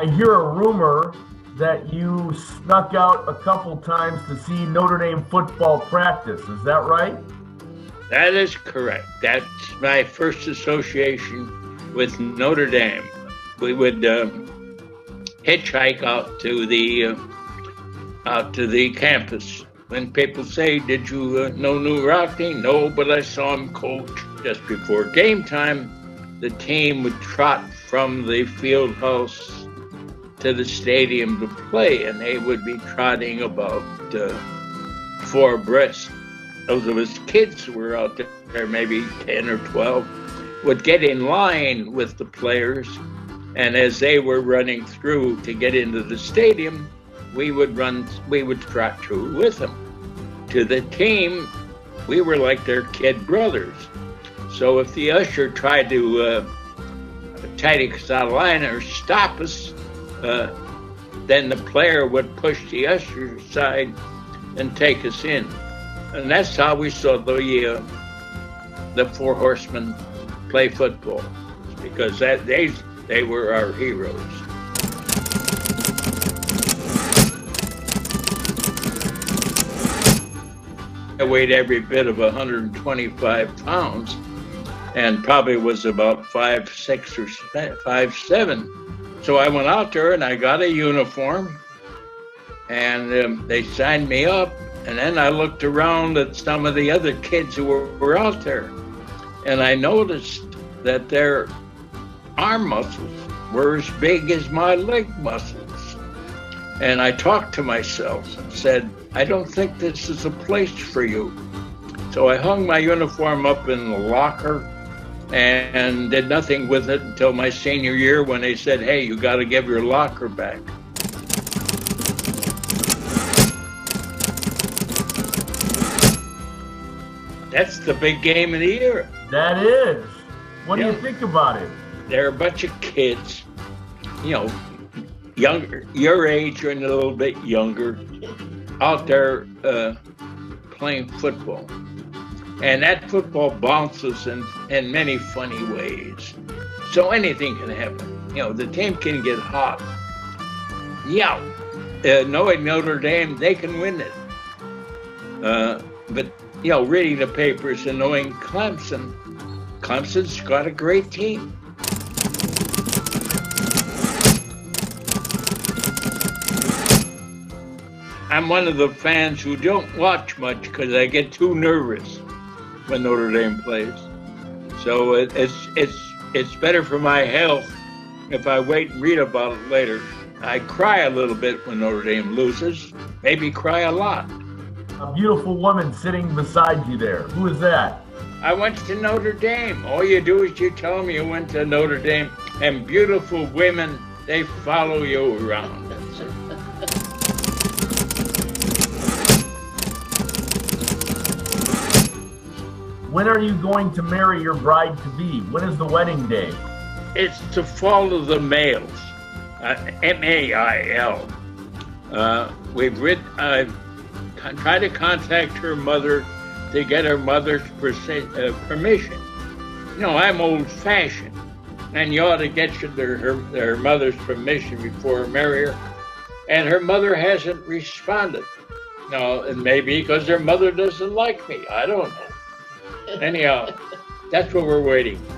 I hear a rumor that you snuck out a couple times to see Notre Dame football practice. Is that right? That is correct. That's my first association with Notre Dame. We would hitchhike out to the campus. When people say, "Did you know New Rockney?" No, but I saw him coach. Just before game time, the team would trot from the field house to the stadium to play, and they would be trotting about 4 abreast. Those of us kids who were out there, maybe 10 or 12, would get in line with the players, and as they were running through to get into the stadium, we would trot through with them. To the team, we were like their kid brothers. So if the usher tried to take us out of line or stop us, then the player would push the usher aside and take us in. And that's how we saw the Four Horsemen play football, because they were our heroes. I weighed every bit of 125 pounds and probably was about 5'6" or 5'7". So I went out there and I got a uniform, and they signed me up. And then I looked around at some of the other kids who were out there, and I noticed that their arm muscles were as big as my leg muscles. And I talked to myself and said, "I don't think this is a place for you." So I hung my uniform up in the locker and did nothing with it until my senior year, when they said, "Hey, you got to give your locker back." That's the big game of the year. That is. What do you think about it? They're a bunch of kids, younger, your age or a little bit younger, out there playing football. And that football bounces in many funny ways. So anything can happen. The team can get hot. Knowing Notre Dame, they can win it. But reading the papers and knowing Clemson's got a great team. I'm one of the fans who don't watch much because I get too nervous when Notre Dame plays. So it's better for my health if I wait and read about it later. I cry a little bit when Notre Dame loses, maybe cry a lot. A beautiful woman sitting beside you there. Who is that? I went to Notre Dame. All you do is you tell them you went to Notre Dame, and beautiful women, they follow you around. When are you going to marry your bride-to-be? When is the wedding day? It's the fall of the males, M-A-I-L. I've tried to contact her mother to get her mother's permission. I'm old-fashioned, and you ought to get her mother's permission before you marry her. And her mother hasn't responded. And maybe because her mother doesn't like me. I don't know. Anyhow, that's what we're waiting for.